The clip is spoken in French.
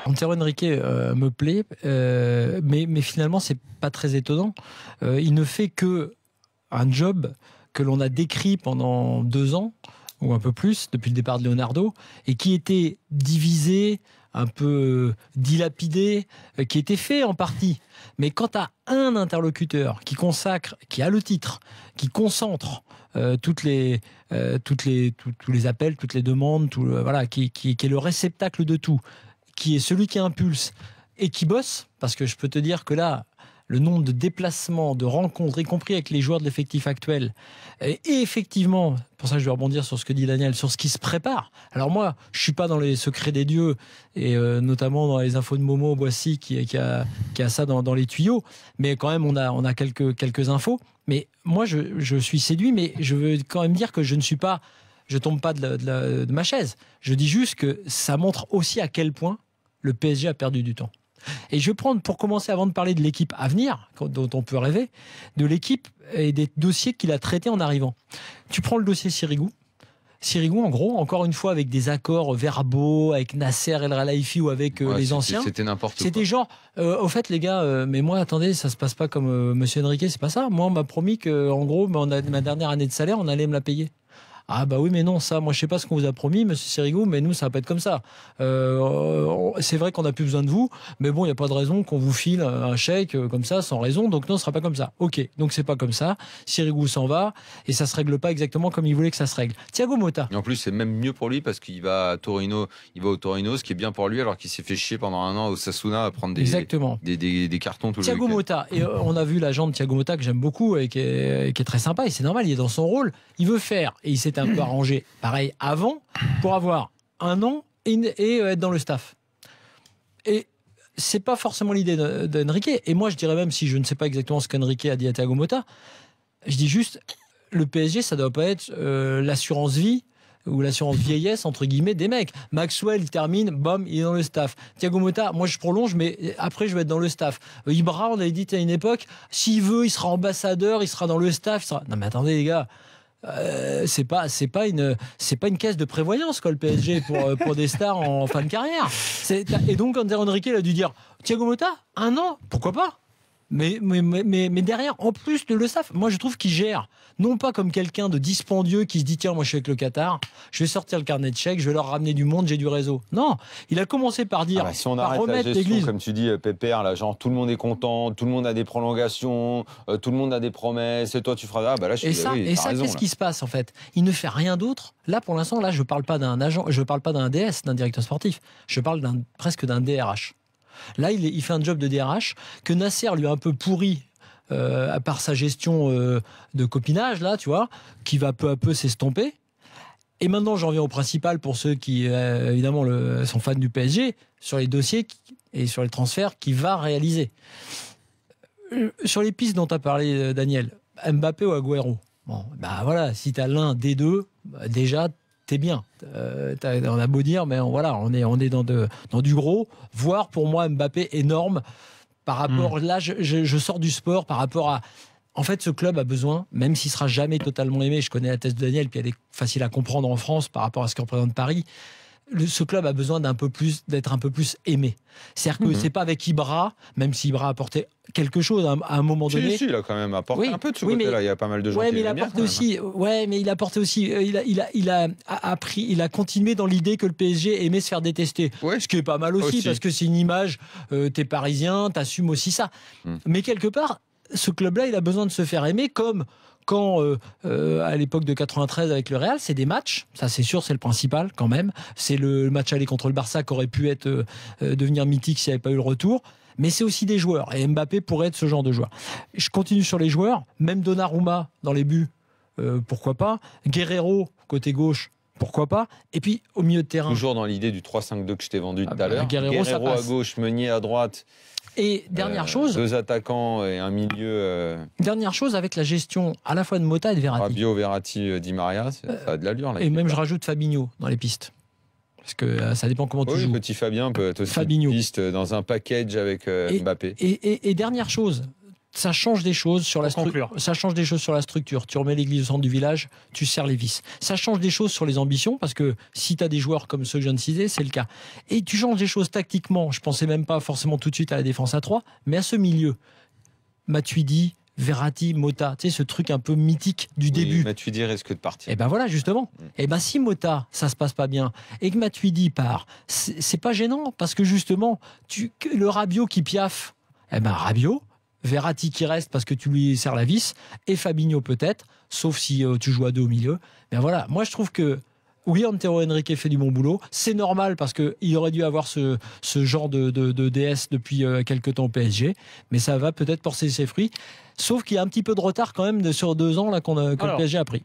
Antero Henrique me plaît, mais finalement, c'est pas très étonnant. Il ne fait que un job que l'on a décrit pendant 2 ans, ou un peu plus, depuis le départ de Leonardo, et qui était divisé, un peu dilapidé, qui était fait en partie. Mais quand tu as un interlocuteur qui consacre, qui a le titre, qui concentre tous les appels, toutes les demandes, qui est le réceptacle de tout, qui est celui qui impulse et qui bosse, parce que je peux te dire que là, le nombre de déplacements, de rencontres, y compris avec les joueurs de l'effectif actuel, et effectivement, pour ça je vais rebondir sur ce que dit Daniel, sur ce qui se prépare. Alors moi, je suis pas dans les secrets des dieux, et notamment dans les infos de Momo Boissy qui a ça dans les tuyaux, mais quand même on a quelques infos. Mais moi je suis séduit, mais je veux quand même dire que je tombe pas de ma chaise. Je dis juste que ça montre aussi à quel point le PSG a perdu du temps. Et je vais prendre, pour commencer, avant de parler de l'équipe à venir, dont on peut rêver, de l'équipe et des dossiers qu'il a traités en arrivant. Tu prends le dossier Sirigu. Sirigu, en gros, encore une fois, avec des accords verbaux, avec Nasser El Khelaifi ou avec les anciens. C'était n'importe quoi. C'était genre, au fait, les gars, mais moi, attendez, ça se passe pas comme Monsieur Henrique, c'est pas ça. Moi, on m'a promis que, en gros, ma dernière année de salaire, on allait me la payer. Ah bah oui, mais non, ça, moi je sais pas ce qu'on vous a promis, monsieur Sirigu, mais nous ça va pas être comme ça. C'est vrai qu'on a plus besoin de vous, mais bon, il y a pas de raison qu'on vous file un chèque comme ça sans raison, donc non, ce sera pas comme ça. Ok, donc c'est pas comme ça. Sirigu s'en va et ça se règle pas exactement comme il voulait que ça se règle. Thiago Motta. Et en plus, c'est même mieux pour lui parce qu'il va à Torino, au Torino, ce qui est bien pour lui, alors qu'il s'est fait chier pendant 1 an au Sasuna à prendre des cartons tout le Thiago Motta, et on a vu l'agent de Thiago Motta que j'aime beaucoup et qui est très sympa, et c'est normal, il est dans son rôle, il veut faire, et il s'est un peu arrangé pareil avant pour avoir 1 an et être dans le staff. Et c'est pas forcément l'idée d'Henrique. Et moi, je dirais même, si je ne sais pas exactement ce qu'Henrique a dit à Thiago Motta, je dis juste, le PSG, ça doit pas être l'assurance vie ou l'assurance vieillesse, entre guillemets, des mecs. Maxwell, il termine, bam, il est dans le staff. Thiago Motta, moi je prolonge, mais après je vais être dans le staff. Ibra, on avait dit à une époque, s'il veut, il sera ambassadeur, il sera dans le staff. Non mais attendez les gars, c'est pas une caisse de prévoyance quoi, le PSG pour des stars en fin de carrière. Et donc Antero Henrique il a dû dire Thiago Motta 1 an, pourquoi pas, mais derrière, en plus de le staff, moi je trouve qu'il gère non pas comme quelqu'un de dispendieux qui se dit tiens moi je suis avec le Qatar, je vais sortir le carnet de chèques, je vais leur ramener du monde, j'ai du réseau. Non, il a commencé par dire si on arrête la gestion, comme tu dis Pépère, là, genre tout le monde est content, tout le monde a des prolongations, tout le monde a des promesses, et toi tu feras là je suis qu'est-ce qui se passe en fait? Il ne fait rien d'autre. Là pour l'instant, là je parle pas d'un agent, je parle pas d'un DS, d'un directeur sportif, je parle presque d'un DRH. Là, il fait un job de DRH que Nasser lui a un peu pourri par sa gestion de copinage, là, tu vois, qui va peu à peu s'estomper. Et maintenant, j'en viens au principal pour ceux qui, évidemment, sont fans du PSG, sur les dossiers et sur les transferts qu'il va réaliser. Sur les pistes dont tu as parlé, Daniel, Mbappé ou Agüero. Bon, bah voilà, si tu as l'un des deux, déjà, t'es bien. On a beau dire, mais voilà, on est dans du gros. Voire pour moi Mbappé énorme par rapport. Là, je sors du sport par rapport à. En fait, ce club a besoin, même s'il sera jamais totalement aimé. Je connais la thèse de Daniel, puis elle est facile à comprendre en France par rapport à ce que représente Paris. Ce club a besoin d'être un peu plus aimé. C'est-à-dire que c'est pas avec Ibra, même si Ibra a apporté quelque chose à un moment donné. Si, il a quand même apporté un peu de ce côté-là. Il y a pas mal de gens qui l'aiment bien. Mais il a apporté aussi. Il a continué dans l'idée que le PSG aimait se faire détester. Ce qui est pas mal aussi. Parce que c'est une image. T'es parisien, t'assumes aussi ça. Mais quelque part, ce club-là, il a besoin de se faire aimer comme. Quand, à l'époque de 93 avec le Real, c'est des matchs, ça c'est sûr, c'est le principal quand même. C'est le match aller contre le Barça qui aurait pu devenir mythique s'il n'y avait pas eu le retour. Mais c'est aussi des joueurs. Et Mbappé pourrait être ce genre de joueur. Je continue sur les joueurs. Même Donnarumma dans les buts, pourquoi pas. Guerrero, côté gauche, pourquoi pas. Et puis au milieu de terrain. Toujours dans l'idée du 3-5-2 que je t'ai vendu tout à l'heure. Guerrero à gauche, Meunier à droite. Et dernière chose, 2 attaquants et un milieu. Dernière chose avec la gestion à la fois de Motta et de Verratti. Rabiot, Verratti, Di Maria, ça a de l'allure là. Et même je rajoute Fabinho dans les pistes. Parce que ça dépend comment tu joues. Petit Fabien peut être aussi piste dans un package avec Mbappé. Et dernière chose, ça change des choses sur la structure. Ça change des choses sur la structure. Tu remets l'église au centre du village, tu serres les vis. Ça change des choses sur les ambitions, parce que si tu as des joueurs comme ceux que je viens de citer, c'est le cas. Et tu changes des choses tactiquement. Je pensais même pas forcément tout de suite à la défense à 3, mais à ce milieu. Matuidi, Verratti, Mota, tu sais, ce truc un peu mythique du début. Matuidi risque de partir. Et ben voilà, justement. Et ben si Mota, ça se passe pas bien, et que Matuidi part, c'est pas gênant, parce que justement, le Rabiot qui piaffe, Rabiot, Verratti qui reste parce que tu lui serres la vis, et Fabinho peut-être, sauf si tu joues à 2 au milieu. Ben voilà, moi je trouve que oui, Antero Henrique fait du bon boulot. C'est normal parce qu'il aurait dû avoir ce genre de DS depuis quelques temps au PSG. Mais ça va peut-être porter ses fruits. Sauf qu'il y a un petit peu de retard quand même sur 2 ans là, que le PSG a pris.